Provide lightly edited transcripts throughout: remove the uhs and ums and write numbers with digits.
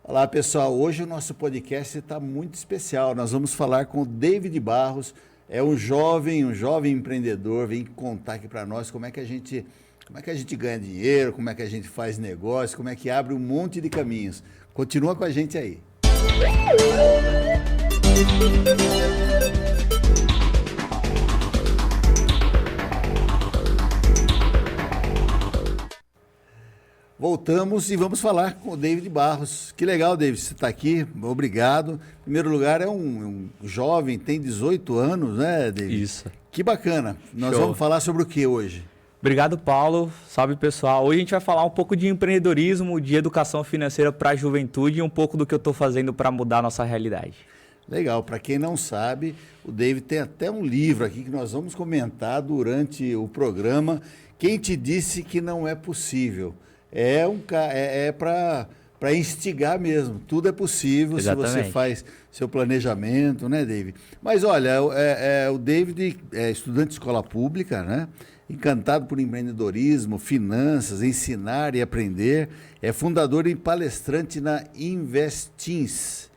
Olá, pessoal. Hoje o nosso podcast está muito especial. Nós vamos falar com o David Barros. É um jovem empreendedor. Vem contar aqui para nós como é que a gente ganha dinheiro, como é que a gente faz negócio, como é que abre um monte de caminhos. Continua com a gente aí. Voltamos e vamos falar com o David Barros. Que legal, David, você está aqui. Obrigado. Em primeiro lugar, é um jovem, tem 18 anos, né, David? Isso. Que bacana. Nós Show. vamos falar sobre o que hoje? Obrigado, Paulo. Salve, pessoal. Hoje a gente vai falar um pouco de empreendedorismo, de educação financeira para a juventude e um pouco do que eu estou fazendo para mudar a nossa realidade. Legal. Para quem não sabe, o David tem até um livro aqui que nós vamos comentar durante o programa. Quem te disse que não é possível? É para instigar mesmo. Tudo é possível. Exatamente. Se você faz seu planejamento, né, David? Mas olha, o David é estudante de escola pública, né? Encantado por empreendedorismo, finanças, ensinar e aprender. É fundador e palestrante na Investins,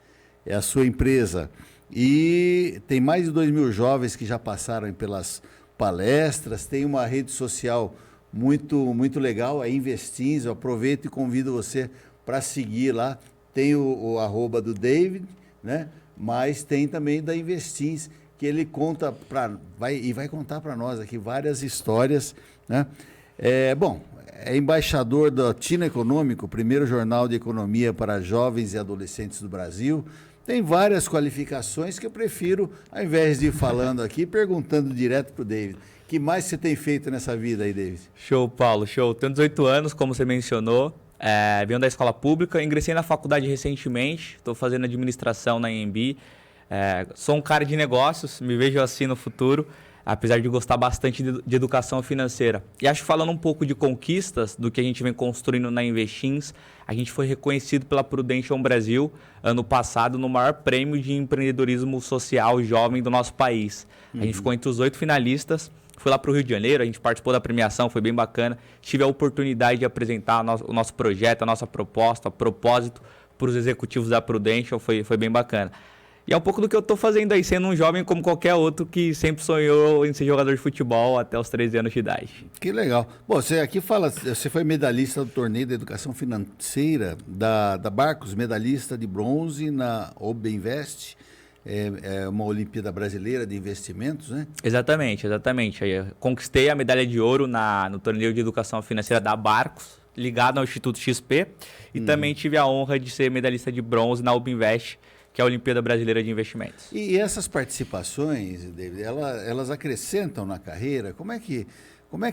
é a sua empresa. E tem mais de 2.000 jovens que já passaram pelas palestras. Tem uma rede social muito legal, a Investins. Eu aproveito e convido você para seguir lá. Tem o arroba do David, né? Mas tem também da Investins, que ele conta vai contar para nós aqui várias histórias, né? É embaixador do Tino Econômico, o primeiro jornal de economia para jovens e adolescentes do Brasil. Tem várias qualificações que eu prefiro, ao invés de ir falando aqui, perguntando direto para o David. O que mais você tem feito nessa vida aí, David? Show, Paulo, show. Tenho 18 anos, como você mencionou. Venho da escola pública, ingressei na faculdade recentemente, estou fazendo administração na EMB. Sou um cara de negócios, me vejo assim no futuro, apesar de gostar bastante de educação financeira. E acho que falando um pouco de conquistas, do que a gente vem construindo na Investins, a gente foi reconhecido pela Prudential Brasil, ano passado, no maior prêmio de empreendedorismo social jovem do nosso país. A gente ficou entre os 8 finalistas. Fui lá para o Rio de Janeiro, a gente participou da premiação, foi bem bacana. Tive a oportunidade de apresentar o nosso projeto, a nossa proposta, propósito para os executivos da Prudential, foi bem bacana. E é um pouco do que eu estou fazendo aí, sendo um jovem como qualquer outro que sempre sonhou em ser jogador de futebol até os 13 anos de idade. Que legal. Bom, você aqui fala, você foi medalhista do torneio de educação financeira da Barcos, medalhista de bronze na Obinvest. É uma Olimpíada Brasileira de Investimentos, né? Exatamente. Eu conquistei a medalha de ouro no torneio de educação financeira da Barcos, ligado ao Instituto XP, e também tive a honra de ser medalhista de bronze na Obinvest, que é a Olimpíada Brasileira de Investimentos. E essas participações, David, elas acrescentam na carreira? Como é que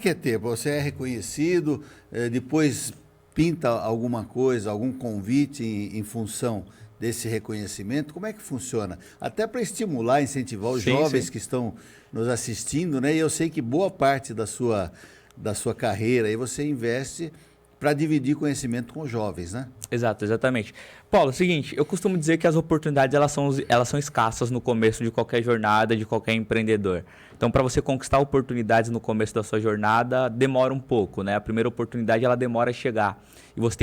é ter? Você é reconhecido, depois pinta alguma coisa, algum convite em função desse reconhecimento? Como é que funciona? Até para estimular, incentivar os jovens que estão nos assistindo, né? E eu sei que boa parte da sua carreira aí você investe para dividir conhecimento com os jovens, né? Exatamente. Paulo, é o seguinte, eu costumo dizer que as oportunidades elas são escassas no começo de qualquer jornada, de qualquer empreendedor. Então, para você conquistar oportunidades no começo da sua jornada, demora um pouco, né? A primeira oportunidade, ela demora a chegar. E você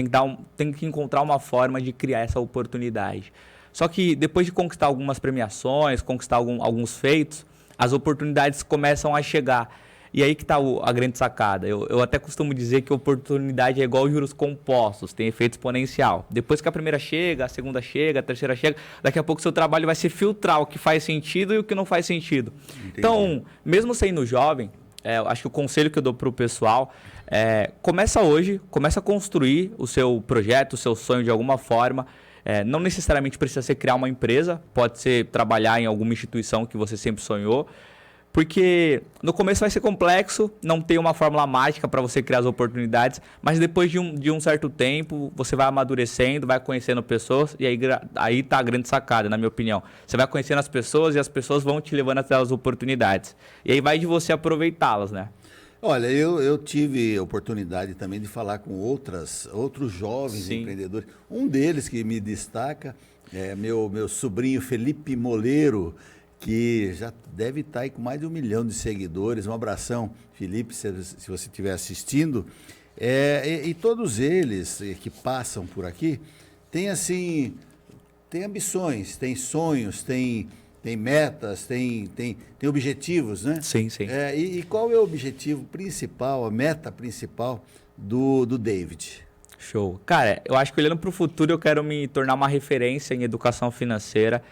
tem que encontrar uma forma de criar essa oportunidade. Só que depois de conquistar algumas premiações, conquistar alguns feitos, as oportunidades começam a chegar. E aí que está a grande sacada. Eu até costumo dizer que a oportunidade é igual juros compostos, tem efeito exponencial. Depois que a primeira chega, a segunda chega, a terceira chega, daqui a pouco o seu trabalho vai ser filtrar o que faz sentido e o que não faz sentido. Entendi. Então, mesmo sendo jovem, acho que o conselho que eu dou para o pessoal começa hoje, começa a construir o seu projeto, o seu sonho de alguma forma. Não necessariamente precisa ser criar uma empresa, pode ser trabalhar em alguma instituição que você sempre sonhou. Porque no começo vai ser complexo, não tem uma fórmula mágica para você criar as oportunidades, mas depois de um certo tempo, você vai amadurecendo, vai conhecendo pessoas, e aí está a grande sacada, na minha opinião. Você vai conhecendo as pessoas e as pessoas vão te levando até as oportunidades. E aí vai de você aproveitá-las, né? Olha, eu tive a oportunidade também de falar com outros jovens empreendedores. Um deles que me destaca é meu sobrinho Felipe Moleiro, que já deve estar aí com mais de 1 milhão de seguidores. Um abração, Felipe, se você estiver assistindo. E todos eles que passam por aqui tem assim, tem ambições, tem sonhos, tem metas, tem objetivos, né? Sim, sim. E qual é o objetivo principal, a meta principal do David? Show. Cara, eu acho que olhando para o futuro, eu quero me tornar uma referência em educação financeira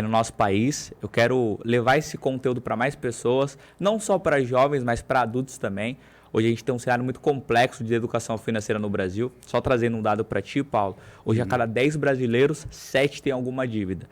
no nosso país. Eu quero levar esse conteúdo para mais pessoas, não só para jovens, mas para adultos também. Hoje a gente tem um cenário muito complexo de educação financeira no Brasil. Só trazendo um dado para ti, Paulo. Hoje, a cada 10 brasileiros, 7 têm alguma dívida.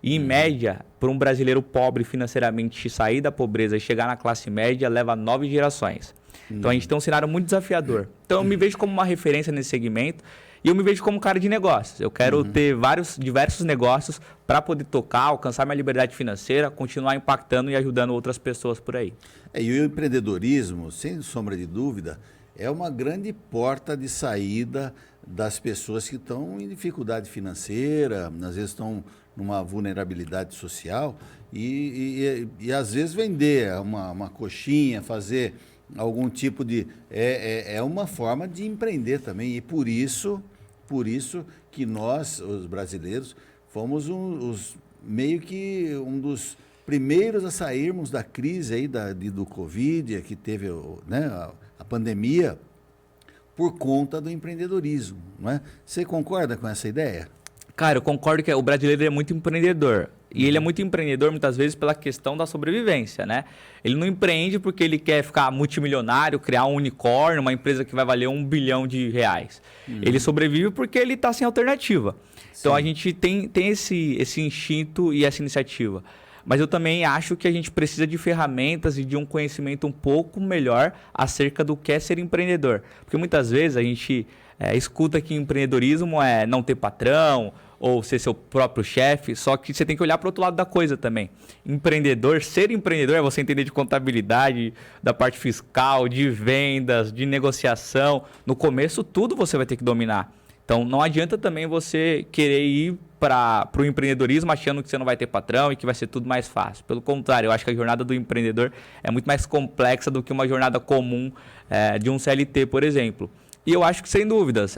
E, em média, para um brasileiro pobre financeiramente sair da pobreza e chegar na classe média, leva 9 gerações. Então, a gente tem um cenário muito desafiador. Então, eu me vejo como uma referência nesse segmento e eu me vejo como um cara de negócios. Eu quero ter diversos negócios para poder tocar, alcançar minha liberdade financeira, continuar impactando e ajudando outras pessoas por aí. E o empreendedorismo, sem sombra de dúvida, é uma grande porta de saída das pessoas que estão em dificuldade financeira, às vezes estão numa vulnerabilidade social e às vezes vender uma coxinha, fazer algum tipo de... É uma forma de empreender também. E por isso que nós, os brasileiros, fomos meio que um dos primeiros a sairmos da crise aí do Covid, que teve, né, a pandemia, por conta do empreendedorismo. Não é? Você concorda com essa ideia? Cara, eu concordo que o brasileiro é muito empreendedor. E ele é muito empreendedor, muitas vezes, pela questão da sobrevivência, né? Ele não empreende porque ele quer ficar multimilionário, criar um unicórnio, uma empresa que vai valer R$1 bilhão. Ele sobrevive porque ele está sem alternativa. Então, a gente tem esse instinto e essa iniciativa. Mas eu também acho que a gente precisa de ferramentas e de um conhecimento um pouco melhor acerca do que é ser empreendedor. Porque muitas vezes a gente escuta que empreendedorismo é não ter patrão ou ser seu próprio chefe, só que você tem que olhar para o outro lado da coisa também. Ser empreendedor é você entender de contabilidade, da parte fiscal, de vendas, de negociação. No começo, tudo você vai ter que dominar. Então, não adianta também você querer ir para o empreendedorismo achando que você não vai ter patrão e que vai ser tudo mais fácil. Pelo contrário, eu acho que a jornada do empreendedor é muito mais complexa do que uma jornada comum de um CLT, por exemplo. E eu acho que, sem dúvidas,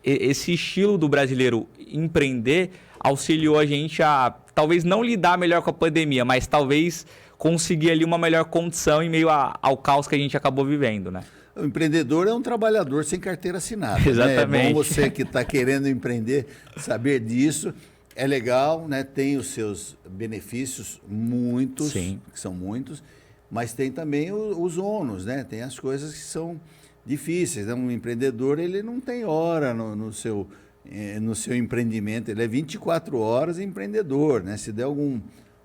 esse estilo do brasileiro empreender auxiliou a gente a talvez não lidar melhor com a pandemia, mas talvez conseguir ali uma melhor condição em meio ao caos que a gente acabou vivendo, né? O empreendedor é um trabalhador sem carteira assinada. Exatamente. Né? É bom você que está querendo empreender saber disso. É legal, né? Tem os seus benefícios, muitos, Sim. que são muitos, mas tem também os ônus, né? Tem as coisas que são difíceis. Né? Um empreendedor, ele não tem hora no seu empreendimento, ele é 24 horas empreendedor, né? Se der algum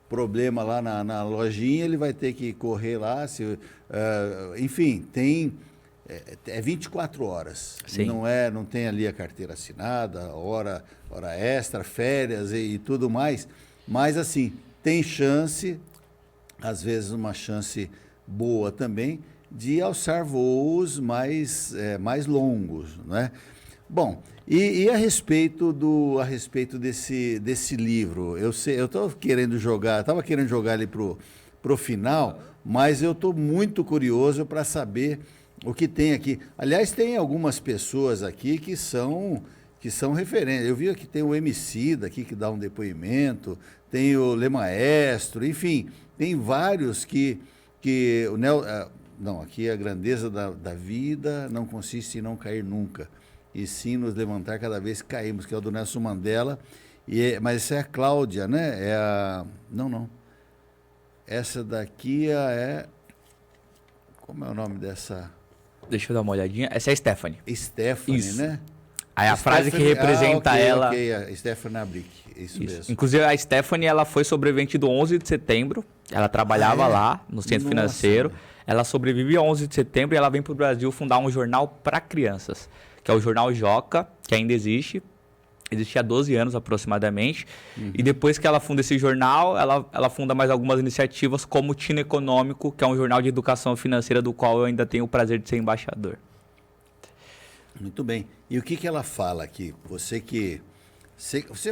problema lá na lojinha, ele vai ter que correr lá, enfim, tem 24 horas. Sim. Não tem ali a carteira assinada, hora extra, férias e tudo mais, mas assim, tem chance, às vezes uma chance boa também, de alçar voos mais longos, né? Bom, e a respeito desse livro, eu estava querendo jogar ele pro final, mas eu estou muito curioso para saber o que tem aqui. Aliás, tem algumas pessoas aqui que são referências. Eu vi que tem o Emicida aqui que dá um depoimento, tem o Le Maestro, enfim, tem vários que aqui a grandeza da vida não consiste em não cair nunca, e sim nos levantar cada vez que caímos, que é o do Nelson Mandela. Mas essa é a Cláudia, né? Não. Essa daqui como é o nome dessa? Deixa eu dar uma olhadinha. Essa é a Stephanie. Stephanie, Isso. né? Aí a frase que representa ela... Ok, a Stephanie Abric, isso mesmo. Inclusive, a Stephanie, ela foi sobrevivente do 11 de setembro. Ela trabalhava lá no centro financeiro. Ela sobrevive ao 11 de setembro e ela vem para o Brasil fundar um jornal para crianças, que é o Jornal Joca, que ainda existe. Existe há 12 anos aproximadamente. E depois que ela funda esse jornal, ela funda mais algumas iniciativas, como o Tino Econômico, que é um jornal de educação financeira do qual eu ainda tenho o prazer de ser embaixador. Muito bem. E o que ela fala aqui? Você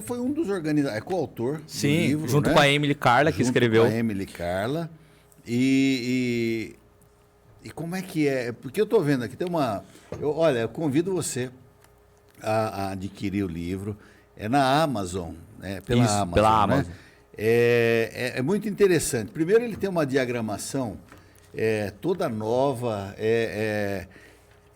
foi um dos organizadores, coautor do livro, junto né? com a Emily Carla, que escreveu. Com a Emily Carla. E como é que é? Porque eu estou vendo aqui, tem uma... eu convido você a adquirir o livro. É na Amazon, pela Isso, Amazon. pela Né? Amazon. É muito interessante. Primeiro, ele tem uma diagramação toda nova, é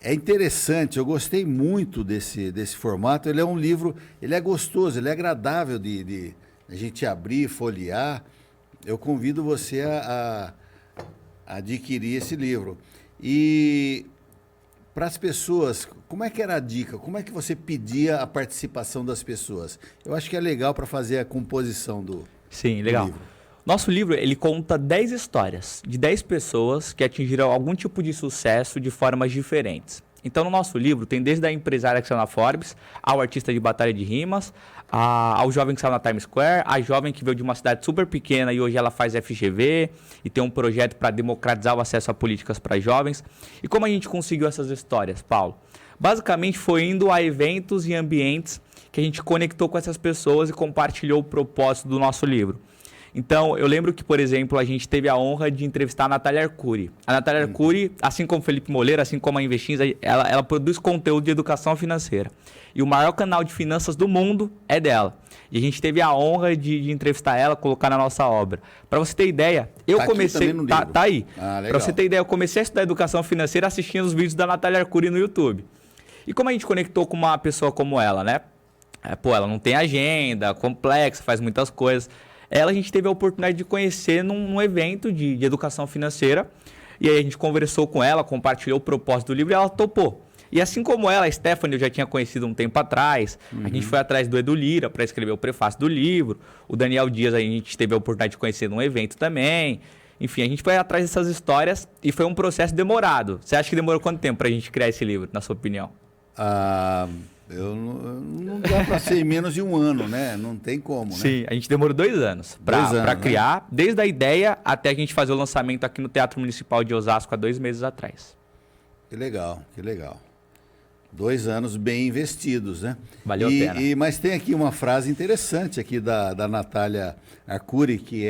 interessante. Eu gostei muito desse formato. Ele é um livro, ele é gostoso, ele é agradável de a gente abrir, folhear. Eu convido você a adquirir esse livro. E para as pessoas, como é que era a dica? Como é que você pedia a participação das pessoas? Eu acho que é legal para fazer a composição do Sim, legal. livro. Nosso livro, ele conta 10 histórias de 10 pessoas que atingiram algum tipo de sucesso de formas diferentes. Então, no nosso livro, tem desde a empresária que saiu na Forbes, ao artista de batalha de rimas, ao jovem que saiu na Times Square, a jovem que veio de uma cidade super pequena e hoje ela faz FGV e tem um projeto para democratizar o acesso a políticas para jovens. E como a gente conseguiu essas histórias, Paulo? Basicamente, foi indo a eventos e ambientes que a gente conectou com essas pessoas e compartilhou o propósito do nosso livro. Então, eu lembro que, por exemplo, a gente teve a honra de entrevistar a Natália Arcuri. A Natália Arcuri, assim como o Felipe Moleiro, assim como a Investins, ela produz conteúdo de educação financeira. E o maior canal de finanças do mundo é dela. E a gente teve a honra de entrevistar ela, colocar na nossa obra. Para você ter ideia, eu comecei... Tá aí. Para você ter ideia, eu comecei a estudar educação financeira assistindo os vídeos da Natália Arcuri no YouTube. E como a gente conectou com uma pessoa como ela, né? Ela não tem agenda, complexa, faz muitas coisas. Ela a gente teve a oportunidade de conhecer num evento de educação financeira. E aí a gente conversou com ela, compartilhou o propósito do livro e ela topou. E assim como ela, a Stephanie eu já tinha conhecido um tempo atrás. A gente foi atrás do Edu Lira para escrever o prefácio do livro. O Daniel Dias a gente teve a oportunidade de conhecer num evento também. Enfim, a gente foi atrás dessas histórias e foi um processo demorado. Você acha que demorou quanto tempo para a gente criar esse livro, na sua opinião? Não dá para ser em menos de um ano, né? Não tem como, né? Sim, a gente demorou 2 anos para criar, né? Desde a ideia até a gente fazer o lançamento aqui no Teatro Municipal de Osasco há 2 meses atrás. Que legal, que legal. 2 anos bem investidos, né? Valeu a pena. Mas tem aqui uma frase interessante aqui da Natália Arcuri, que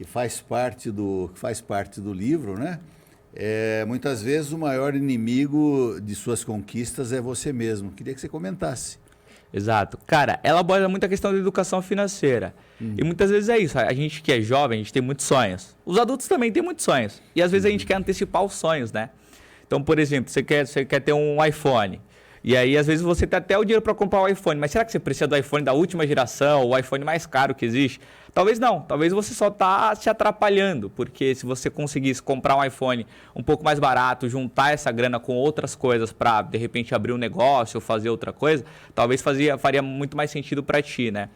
faz parte do livro, né? Muitas vezes o maior inimigo de suas conquistas é você mesmo. Queria que você comentasse. Exato. Cara, ela aborda muito a questão da educação financeira. E muitas vezes é isso. A gente que é jovem, a gente tem muitos sonhos. Os adultos também têm muitos sonhos. E às vezes a gente quer antecipar os sonhos, né? Então, por exemplo, você quer ter um iPhone. E aí, às vezes, você tem até o dinheiro para comprar o iPhone. Mas será que você precisa do iPhone da última geração, o iPhone mais caro que existe? Talvez não. Talvez você só está se atrapalhando. Porque se você conseguisse comprar um iPhone um pouco mais barato, juntar essa grana com outras coisas para, de repente, abrir um negócio ou fazer outra coisa, talvez faria muito mais sentido para ti, né?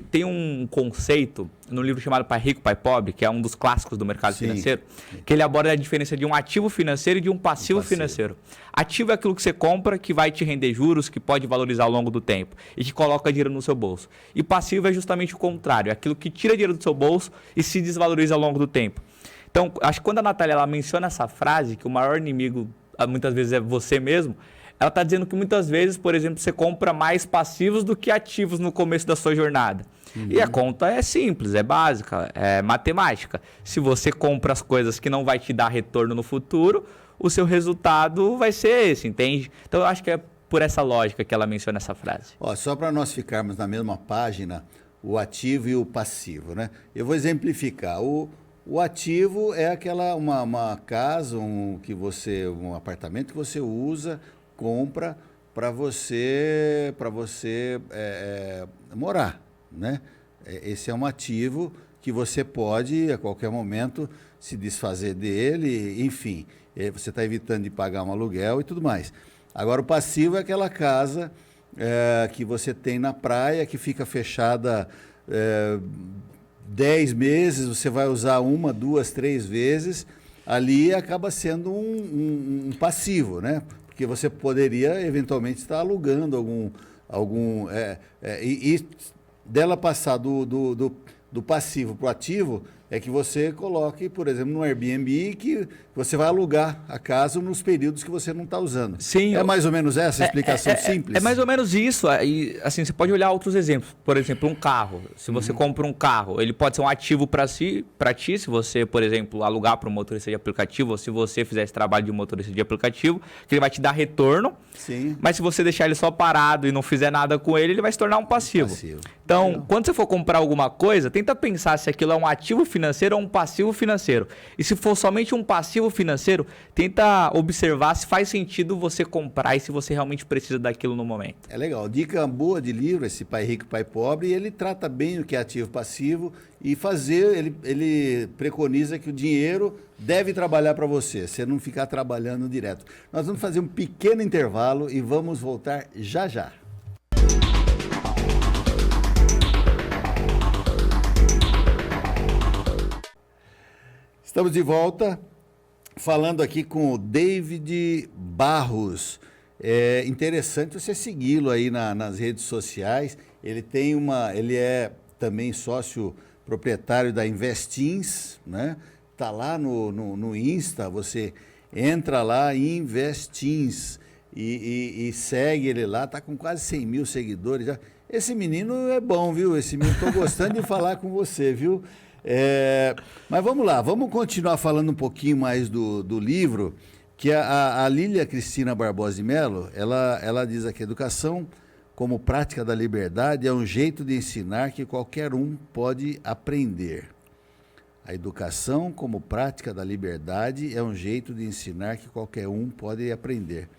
Tem um conceito no livro chamado Pai Rico, Pai Pobre, que é um dos clássicos do mercado financeiro, que ele aborda a diferença de um ativo financeiro e de um passivo financeiro. Ativo é aquilo que você compra, que vai te render juros, que pode valorizar ao longo do tempo e que coloca dinheiro no seu bolso. E passivo é justamente o contrário, é aquilo que tira dinheiro do seu bolso e se desvaloriza ao longo do tempo. Então, acho que quando a Natália ela menciona essa frase, que o maior inimigo muitas vezes é você mesmo, ela está dizendo que muitas vezes, por exemplo, você compra mais passivos do que ativos no começo da sua jornada. E a conta é simples, é básica, é matemática. Se você compra as coisas que não vai te dar retorno no futuro, o seu resultado vai ser esse, entende? Então, eu acho que é por essa lógica que ela menciona essa frase. Só para nós ficarmos na mesma página, o ativo e o passivo, né? Eu vou exemplificar. O ativo é uma casa, um apartamento que você usa, compra para você morar, né? Esse é um ativo que você pode a qualquer momento se desfazer dele, enfim, você está evitando de pagar um aluguel e tudo mais. Agora o passivo é aquela casa que você tem na praia, que fica fechada 10 meses, você vai usar 1, 2, 3 vezes, ali acaba sendo um passivo, né? Porque você poderia eventualmente estar alugando e dela passar do passivo para o ativo é que você coloque, por exemplo, no Airbnb, que você vai alugar a casa nos períodos que você não está usando. Sim. É mais ou menos essa a explicação simples? É mais ou menos isso. E, assim, você pode olhar outros exemplos. Por exemplo, um carro. Se você compra um carro, ele pode ser um ativo para ti, se você, por exemplo, alugar para um motorista de aplicativo, ou se você fizer esse trabalho de motorista de aplicativo, que ele vai te dar retorno. Sim. Mas se você deixar ele só parado e não fizer nada com ele, ele vai se tornar um passivo. Então, quando você for comprar alguma coisa, tenta pensar se aquilo é um ativo financeiro ou um passivo financeiro. E se for somente um passivo financeiro, tenta observar se faz sentido você comprar e se você realmente precisa daquilo no momento. É legal. Dica boa de livro, esse Pai Rico, Pai Pobre, e ele trata bem o que é ativo passivo e ele preconiza que o dinheiro deve trabalhar para você não ficar trabalhando direto. Nós vamos fazer um pequeno intervalo e vamos voltar já já. Estamos de volta, falando aqui com o David Barros. É interessante você segui-lo aí nas redes sociais. Ele é também sócio proprietário da Investins, né? Tá lá no Insta, você entra lá em Investins e segue ele lá, tá com quase 100 mil seguidores já. Esse menino é bom, viu? Esse menino, estou gostando de falar com você, viu? Mas vamos lá, vamos continuar falando um pouquinho mais do livro, que a Lília Cristina Barbosa de Mello, ela diz aqui, educação como prática da liberdade é um jeito de ensinar que qualquer um pode aprender. A educação como prática da liberdade é um jeito de ensinar que qualquer um pode aprender.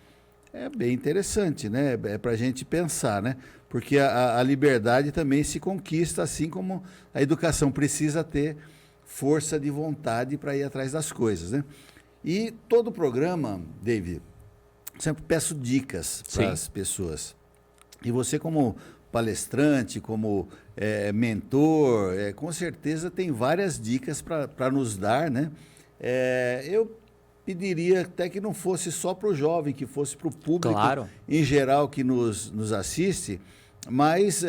É bem interessante, né? É para a gente pensar, né? Porque a liberdade também se conquista, assim como a educação precisa ter força de vontade para ir atrás das coisas, né? E todo o programa, David, sempre peço dicas para as pessoas. E você, como palestrante, como mentor, com certeza tem várias dicas para nos dar, né? Eu pediria até que não fosse só para o jovem, que fosse para o público em geral que nos assiste, mas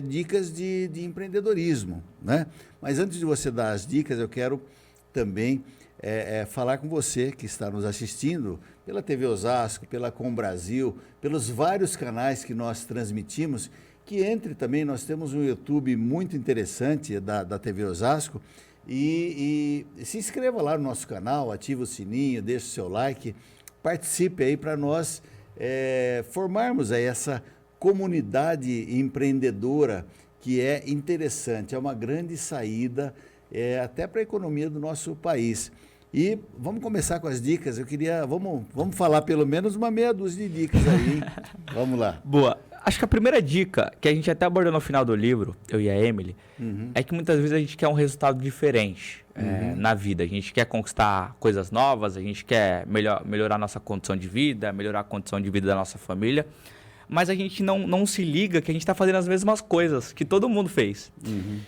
dicas de empreendedorismo, né? Mas antes de você dar as dicas, eu quero também falar com você que está nos assistindo pela TV Osasco, pela Com Brasil, pelos vários canais que nós transmitimos, que também, nós temos um YouTube muito interessante da TV Osasco, e se inscreva lá no nosso canal, ative o sininho, deixe o seu like, participe aí para nós formarmos aí essa comunidade empreendedora que é interessante, é uma grande saída até para a economia do nosso país. E vamos começar com as dicas. Vamos falar pelo menos uma meia dúzia de dicas aí, hein? Vamos lá. Boa. Acho que a primeira dica, que a gente até abordou no final do livro, eu e a Emily, é que muitas vezes a gente quer um resultado diferente na vida. A gente quer conquistar coisas novas, a gente quer melhorar a nossa condição de vida, melhorar a condição de vida da nossa família. Mas a gente não se liga que a gente está fazendo as mesmas coisas que todo mundo fez.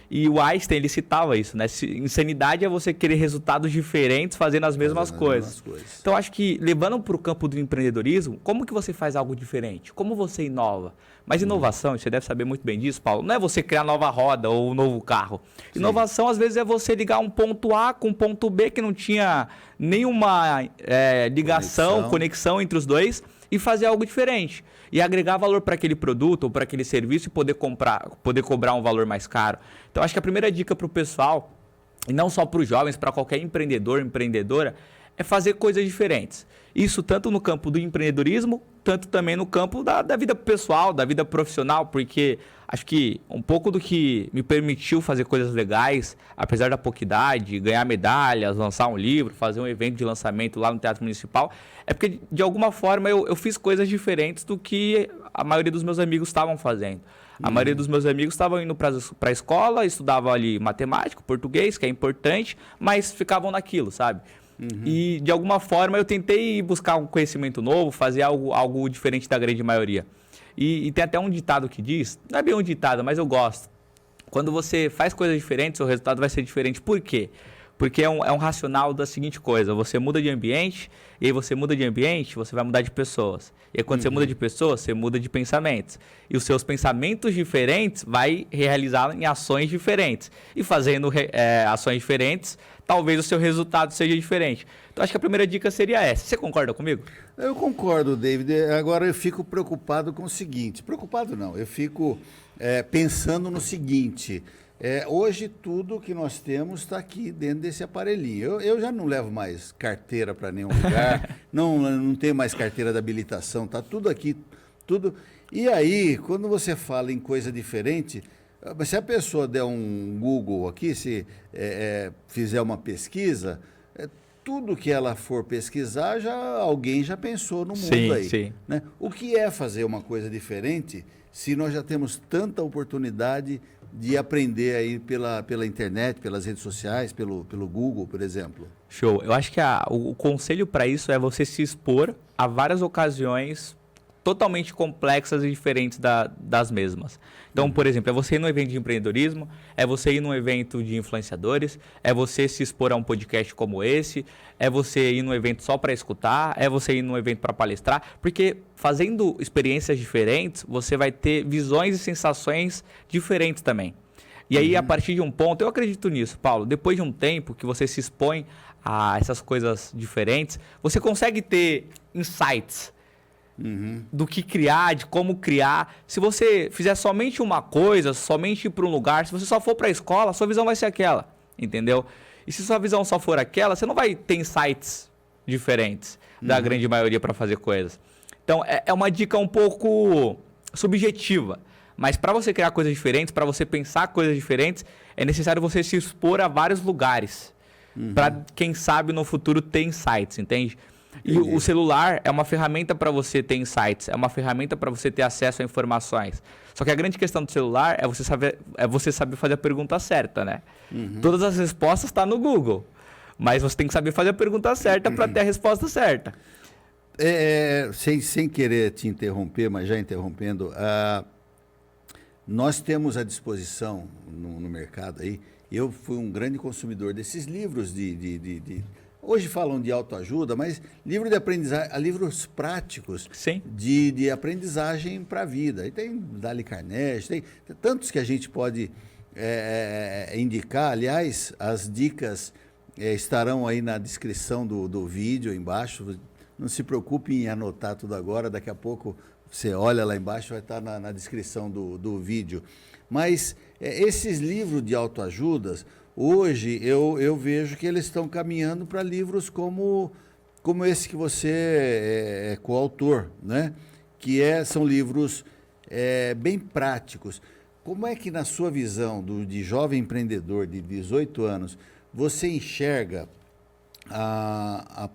E o Einstein, ele citava isso, né? Insanidade é você querer resultados diferentes fazendo as mesmas coisas. Então, acho que, levando para o campo do empreendedorismo, como que você faz algo diferente? Como você inova? Mas inovação, você deve saber muito bem disso, Paulo, não é você criar nova roda ou um novo carro. Sim. Inovação, às vezes, é você ligar um ponto A com um ponto B que não tinha nenhuma conexão entre os dois, e fazer algo diferente. E agregar valor para aquele produto ou para aquele serviço e poder cobrar um valor mais caro. Então, acho que a primeira dica para o pessoal, e não só para os jovens, para qualquer empreendedor, empreendedora, é fazer coisas diferentes. Isso tanto no campo do empreendedorismo, tanto também no campo da vida pessoal, da vida profissional, porque acho que um pouco do que me permitiu fazer coisas legais, apesar da pouca idade, ganhar medalhas, lançar um livro, fazer um evento de lançamento lá no Teatro Municipal, é porque, de alguma forma, eu fiz coisas diferentes do que a maioria dos meus amigos estavam fazendo. A maioria dos meus amigos estavam indo para a escola, estudavam ali matemática, português, que é importante, mas ficavam naquilo, sabe? E, de alguma forma, eu tentei buscar um conhecimento novo, fazer algo diferente da grande maioria. E tem até um ditado que diz, não é bem um ditado, mas eu gosto. Quando você faz coisas diferentes, o resultado vai ser diferente. Por quê? Porque é um racional da seguinte coisa: você muda de ambiente, e aí você muda de ambiente, você vai mudar de pessoas. E aí quando você muda de pessoas, você muda de pensamentos. E os seus pensamentos diferentes vai realizar em ações diferentes. E fazendo ações diferentes, talvez o seu resultado seja diferente. Então acho que a primeira dica seria essa. Você concorda comigo? Eu concordo, David. Agora eu fico preocupado com o seguinte. Preocupado não, eu fico pensando no seguinte. Hoje tudo que nós temos está aqui dentro desse aparelhinho. Eu já não levo mais carteira para nenhum lugar, não tenho mais carteira de habilitação, está tudo aqui, tudo. E aí, quando você fala em coisa diferente, se a pessoa der um Google aqui, se fizer uma pesquisa, tudo que ela for pesquisar, alguém já pensou no mundo aí. Sim. Né? O que é fazer uma coisa diferente se nós já temos tanta oportunidade de aprender aí pela internet, pelas redes sociais, pelo Google, por exemplo? Show. Eu acho que o conselho para isso é você se expor a várias ocasiões totalmente complexas e diferentes das mesmas. Então, por exemplo, é você ir num evento de empreendedorismo, é você ir num evento de influenciadores, é você se expor a um podcast como esse, é você ir num evento só para escutar, é você ir num evento para palestrar, porque fazendo experiências diferentes, você vai ter visões e sensações diferentes também. E aí, a partir de um ponto, eu acredito nisso, Paulo, depois de um tempo que você se expõe a essas coisas diferentes, você consegue ter insights do que criar, de como criar. Se você fizer somente uma coisa, somente ir para um lugar, se você só for para a escola, sua visão vai ser aquela, entendeu? E se sua visão só for aquela, você não vai ter insights diferentes da grande maioria para fazer coisas. Então, é uma dica um pouco subjetiva. Mas para você criar coisas diferentes, para você pensar coisas diferentes, é necessário você se expor a vários lugares. Para, quem sabe, no futuro ter insights, entende? E o celular é uma ferramenta para você ter insights, é uma ferramenta para você ter acesso a informações. Só que a grande questão do celular é você saber fazer a pergunta certa, né? Todas as respostas estão no Google, mas você tem que saber fazer a pergunta certa para ter a resposta certa. Sem querer te interromper, mas já interrompendo, nós temos à disposição no mercado aí. Eu fui um grande consumidor desses livros hoje falam de autoajuda, mas livro de aprendizagem, livros práticos. Sim. De aprendizagem para a vida. E tem Dale Carnegie, tem tantos que a gente pode indicar. Aliás, as dicas estarão aí na descrição do vídeo embaixo. Não se preocupe em anotar tudo agora, daqui a pouco você olha lá embaixo, vai estar na descrição do vídeo. Mas esses livros de autoajudas, hoje eu vejo que eles estão caminhando para livros como esse que você é coautor, né? São livros bem práticos. Como é que, na sua visão de jovem empreendedor de 18 anos, você enxerga a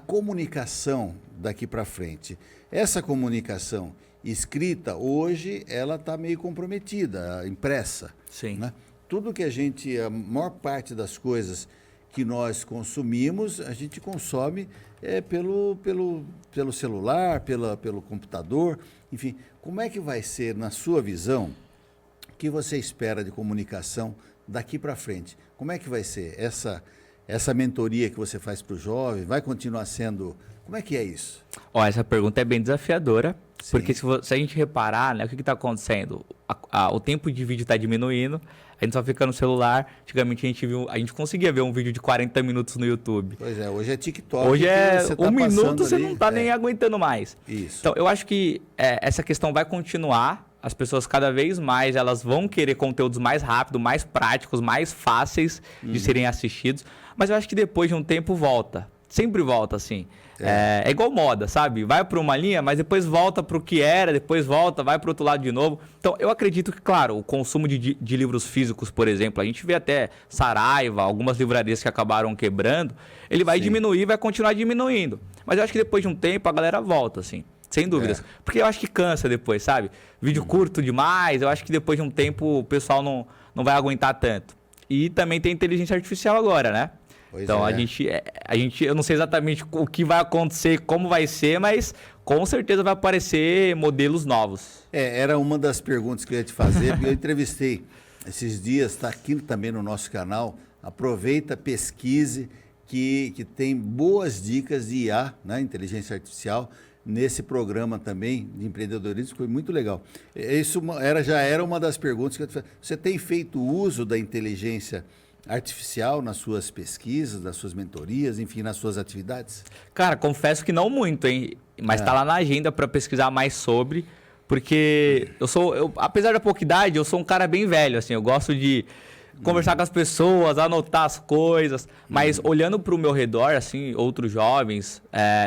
comunicação daqui para frente? Essa comunicação escrita, hoje, ela está meio comprometida, impressa. Sim. Né? Tudo que a maior parte das coisas que nós consumimos, a gente consome pelo celular, pelo computador, enfim. Como é que vai ser, na sua visão, o que você espera de comunicação daqui para frente? Como é que vai ser essa mentoria que você faz para o jovem? Vai continuar sendo... Como é que é isso? Essa pergunta é bem desafiadora, Sim. porque se a gente reparar, né, o que está acontecendo? O tempo de vídeo está diminuindo, a gente só fica no celular. Antigamente a gente conseguia ver um vídeo de 40 minutos no YouTube. Pois é, hoje é TikTok. Hoje um minuto você não está nem aguentando mais. Isso. Então, eu acho que essa questão vai continuar. As pessoas cada vez mais elas vão querer conteúdos mais rápidos, mais práticos, mais fáceis de serem assistidos. Mas eu acho que depois de um tempo volta. Sempre volta, assim. É igual moda, sabe? Vai para uma linha, mas depois volta para o que era, depois volta, vai para o outro lado de novo. Então, eu acredito que, claro, o consumo de livros físicos, por exemplo, a gente vê até Saraiva, algumas livrarias que acabaram quebrando, ele vai diminuir, vai continuar diminuindo. Mas eu acho que depois de um tempo a galera volta, assim. Sem dúvidas. Porque eu acho que cansa depois, sabe? Vídeo curto demais, eu acho que depois de um tempo o pessoal não vai aguentar tanto. E também tem inteligência artificial agora, né? Então, a gente, eu não sei exatamente o que vai acontecer, como vai ser, mas com certeza vai aparecer modelos novos. Era uma das perguntas que eu ia te fazer, porque eu entrevistei esses dias, está aqui também no nosso canal. Aproveita, pesquise, que tem boas dicas de IA, né, inteligência artificial, nesse programa também de empreendedorismo, foi muito legal. Isso já era uma das perguntas que eu te fiz. Você tem feito uso da inteligência artificial nas suas pesquisas, nas suas mentorias, enfim, nas suas atividades? Cara, confesso que não muito, hein? Mas tá lá na agenda para pesquisar mais sobre, porque apesar da pouca idade, eu sou um cara bem velho, assim, eu gosto de conversar com as pessoas, anotar as coisas, mas olhando para o meu redor, assim, outros jovens,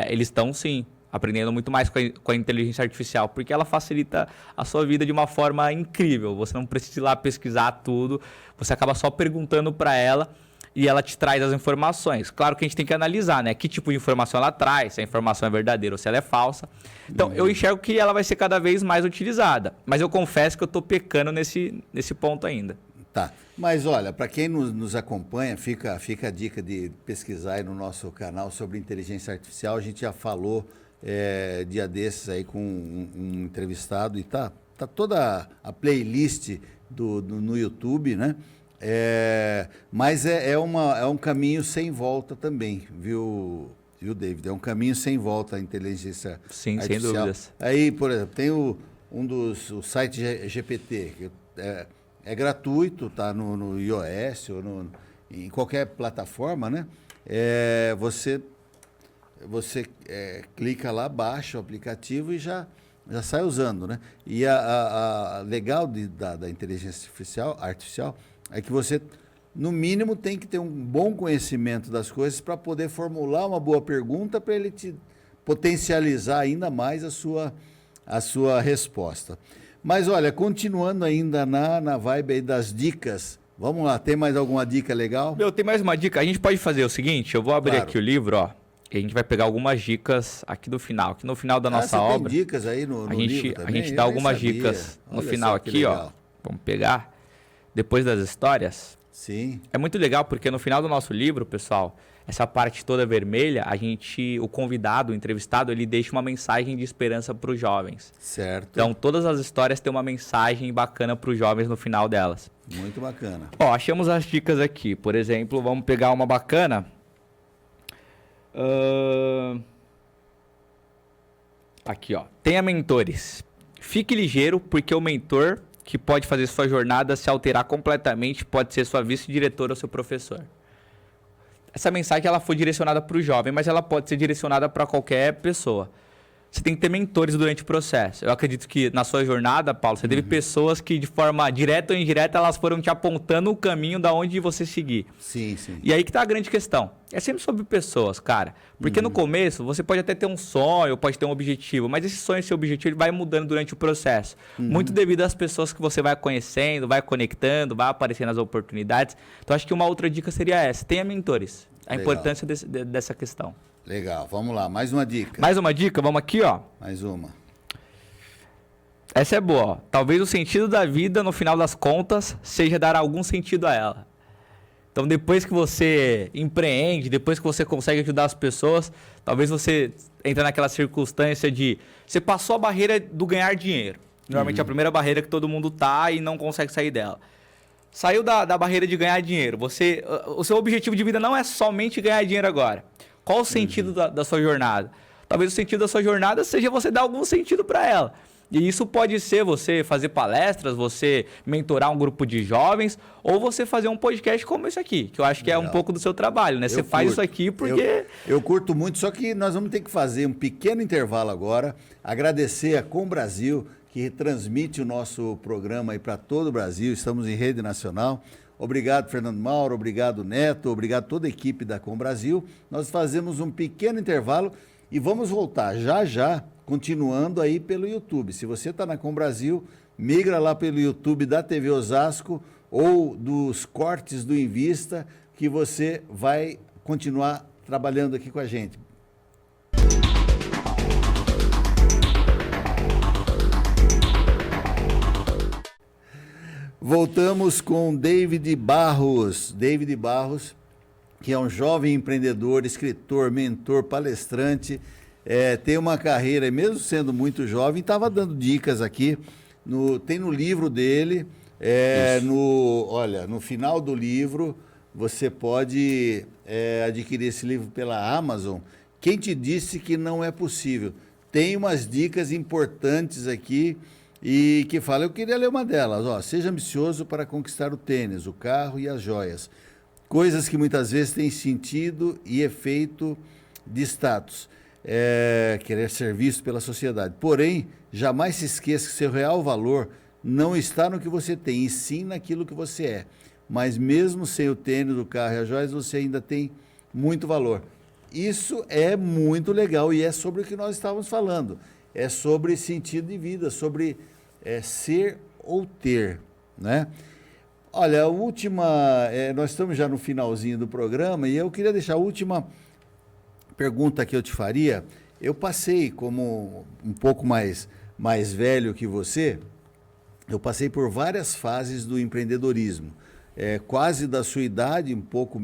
eles estão sim aprendendo muito mais com a inteligência artificial, porque ela facilita a sua vida de uma forma incrível. Você não precisa ir lá pesquisar tudo, você acaba só perguntando para ela e ela te traz as informações. Claro que a gente tem que analisar, né? Que tipo de informação ela traz, se a informação é verdadeira ou se ela é falsa. Então, eu enxergo que ela vai ser cada vez mais utilizada, mas eu confesso que eu estou pecando nesse ponto ainda. Tá, mas olha, para quem nos acompanha, fica a dica de pesquisar aí no nosso canal sobre inteligência artificial. A gente já falou dia desses aí com um entrevistado e tá toda a playlist no YouTube, né? Mas é um caminho sem volta também, viu, David? É um caminho sem volta a inteligência artificial. Sem dúvidas. Aí, por exemplo, tem o site GPT, que é gratuito, tá no iOS ou em qualquer plataforma, né? Você clica lá, baixa o aplicativo e já sai usando, né? E a legal da inteligência artificial é que você, no mínimo, tem que ter um bom conhecimento das coisas para poder formular uma boa pergunta para ele te potencializar ainda mais a sua resposta. Mas olha, continuando ainda na vibe aí das dicas, vamos lá, tem mais alguma dica legal? Tem mais uma dica. A gente pode fazer o seguinte, eu vou abrir aqui o livro, ó. E a gente vai pegar algumas dicas aqui do final. Aqui no final da nossa obra. Tem dicas aí no livro também? A gente dá algumas dicas no final aqui, ó. Vamos pegar. Depois das histórias. Sim. É muito legal porque no final do nosso livro, pessoal, essa parte toda vermelha, o convidado, o entrevistado, ele deixa uma mensagem de esperança para os jovens. Certo. Então, todas as histórias têm uma mensagem bacana para os jovens no final delas. Muito bacana. Ó, achamos as dicas aqui. Por exemplo, vamos pegar uma bacana. Aqui, ó. Tenha mentores. Fique ligeiro, porque o mentor que pode fazer sua jornada se alterar completamente pode ser sua vice-diretora ou seu professor. Essa mensagem ela foi direcionada para o jovem, mas ela pode ser direcionada para qualquer pessoa. Você tem que ter mentores durante o processo. Eu acredito que na sua jornada, Paulo, você teve pessoas que de forma direta ou indireta elas foram te apontando o caminho da onde você seguir. Sim, sim. E aí que tá a grande questão. É sempre sobre pessoas, cara. Porque no começo você pode até ter um sonho, pode ter um objetivo, mas esse sonho, esse objetivo, ele vai mudando durante o processo. Muito devido às pessoas que você vai conhecendo, vai conectando, vai aparecendo as oportunidades. Então acho que uma outra dica seria essa. Tenha mentores. A importância dessa questão. Legal, vamos lá, mais uma dica. Mais uma dica, vamos aqui, ó. Mais uma. Essa é boa, ó. Talvez o sentido da vida, no final das contas, seja dar algum sentido a ela. Então, depois que você empreende, depois que você consegue ajudar as pessoas, talvez você entre naquela circunstância de... Você passou a barreira do ganhar dinheiro. Normalmente é a primeira barreira que todo mundo tá e não consegue sair dela. Saiu da barreira de ganhar dinheiro. O seu objetivo de vida não é somente ganhar dinheiro agora. Qual o sentido da sua jornada? Talvez o sentido da sua jornada seja você dar algum sentido para ela. E isso pode ser você fazer palestras, você mentorar um grupo de jovens, ou você fazer um podcast como esse aqui, que eu acho que é um pouco do seu trabalho, né? Você faz isso aqui porque... Eu curto muito, só que nós vamos ter que fazer um pequeno intervalo agora, agradecer a Com Brasil, que transmite o nosso programa aí para todo o Brasil, estamos em rede nacional. Obrigado, Fernando Mauro, obrigado, Neto, obrigado toda a equipe da Com Brasil. Nós fazemos um pequeno intervalo e vamos voltar já, continuando aí pelo YouTube. Se você está na Com Brasil, migra lá pelo YouTube da TV Osasco ou dos cortes do Invista, que você vai continuar trabalhando aqui com a gente. Voltamos com David Barros. David Barros, que é um jovem empreendedor, escritor, mentor, palestrante, tem uma carreira, mesmo sendo muito jovem, estava dando dicas aqui, tem no livro dele, Olha, no final do livro, você pode adquirir esse livro pela Amazon. Quem te disse que não é possível? Tem umas dicas importantes aqui e que fala, eu queria ler uma delas. Ó, seja ambicioso para conquistar o tênis, o carro e as joias. Coisas que muitas vezes têm sentido e efeito de status. Querer ser visto pela sociedade. Porém, jamais se esqueça que seu real valor não está no que você tem, e sim naquilo que você é. Mas mesmo sem o tênis, o carro e as joias, você ainda tem muito valor. Isso é muito legal e é sobre o que nós estávamos falando. É sobre sentido de vida, sobre ser ou ter, né? Olha, a última... nós estamos já no finalzinho do programa e eu queria deixar a última pergunta que eu te faria. Eu passei, como um pouco mais velho que você, eu passei por várias fases do empreendedorismo. Quase da sua idade, um pouco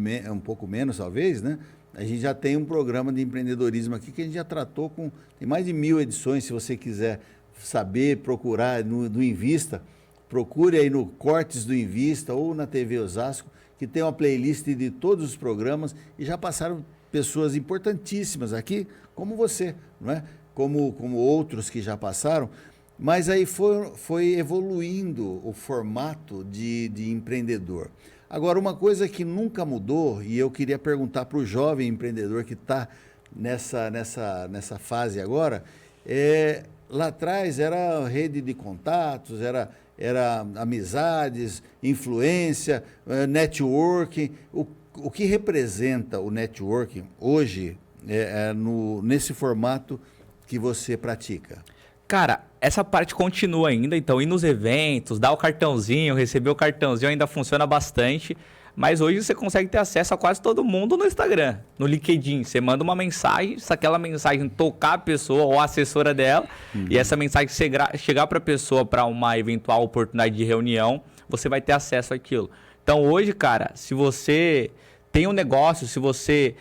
menos talvez, né? A gente já tem um programa de empreendedorismo aqui que a gente já tratou tem mais de 1000 edições. Se você quiser saber, procurar no Invista, procure aí no Cortes do Invista ou na TV Osasco, que tem uma playlist de todos os programas e já passaram pessoas importantíssimas aqui, como você, não é? Como outros que já passaram, mas aí foi evoluindo o formato de empreendedor. Agora, uma coisa que nunca mudou, e eu queria perguntar para o jovem empreendedor que está nessa fase agora, lá atrás era rede de contatos, era amizades, influência, networking. O que representa o networking hoje nesse formato que você pratica? Cara, essa parte continua ainda, então ir nos eventos, dar o cartãozinho, receber o cartãozinho ainda funciona bastante, mas hoje você consegue ter acesso a quase todo mundo no Instagram, no LinkedIn. Você manda uma mensagem, se aquela mensagem tocar a pessoa ou a assessora dela, e essa mensagem chegar para a pessoa para uma eventual oportunidade de reunião, você vai ter acesso àquilo. Então hoje, cara, se você tem um negócio, se você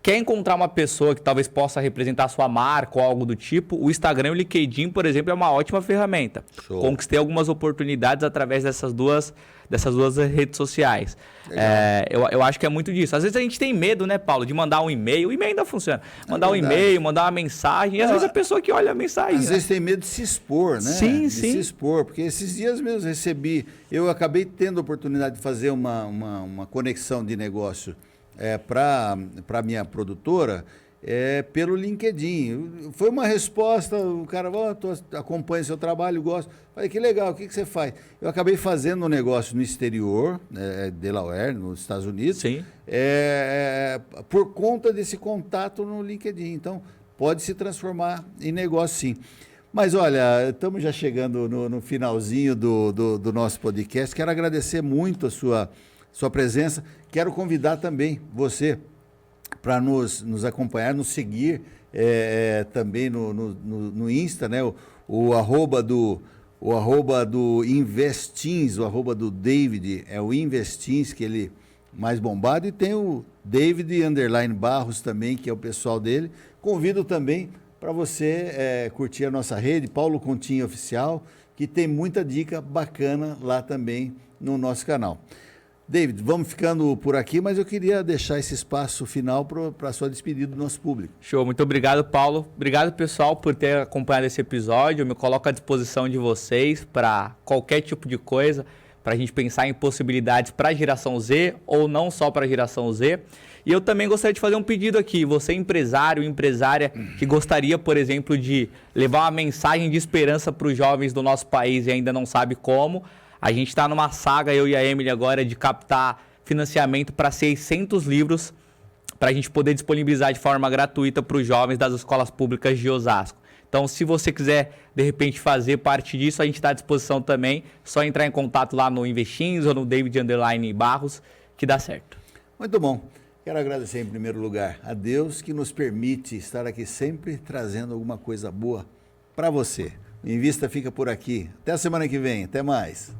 quer encontrar uma pessoa que talvez possa representar a sua marca ou algo do tipo, o Instagram e o LinkedIn, por exemplo, é uma ótima ferramenta. Show. Conquistei algumas oportunidades através dessas duas redes sociais. Eu acho que é muito disso. Às vezes a gente tem medo, né, Paulo, de mandar um e-mail. O e-mail ainda funciona. Mandar um e-mail, mandar uma mensagem. E às vezes a pessoa que olha a mensagem... Às vezes tem medo de se expor, né? Sim, sim. Se expor. Porque esses dias mesmo eu acabei tendo a oportunidade de fazer uma conexão de negócio para a minha produtora pelo LinkedIn. Foi uma resposta, o cara, acompanha seu trabalho, gosto. Falei, que legal, o que você faz? Eu acabei fazendo um negócio no exterior, Delaware, nos Estados Unidos, sim. Por conta desse contato no LinkedIn. Então, pode se transformar em negócio, sim. Mas, olha, estamos já chegando no finalzinho do nosso podcast. Quero agradecer muito a sua presença. Quero convidar também você para nos acompanhar, nos seguir também no Insta, né? O arroba do Investins, o arroba do David, é o Investins, que ele mais bombado, e tem o David _Barros também, que é o pessoal dele. Convido também para você curtir a nossa rede, Paulo Continha Oficial, que tem muita dica bacana lá também no nosso canal. David, vamos ficando por aqui, mas eu queria deixar esse espaço final para a sua despedida do nosso público. Show, muito obrigado, Paulo. Obrigado, pessoal, por ter acompanhado esse episódio. Eu me coloco à disposição de vocês para qualquer tipo de coisa, para a gente pensar em possibilidades para a geração Z ou não só para a geração Z. E eu também gostaria de fazer um pedido aqui. Você, empresário, empresária, que gostaria, por exemplo, de levar uma mensagem de esperança para os jovens do nosso país e ainda não sabe como, a gente está numa saga, eu e a Emily agora, de captar financiamento para 600 livros para a gente poder disponibilizar de forma gratuita para os jovens das escolas públicas de Osasco. Então, se você quiser, de repente, fazer parte disso, a gente está à disposição também. Só entrar em contato lá no Investins ou no David _Barros, que dá certo. Muito bom. Quero agradecer, em primeiro lugar, a Deus que nos permite estar aqui sempre trazendo alguma coisa boa para você. O Invista fica por aqui. Até a semana que vem. Até mais.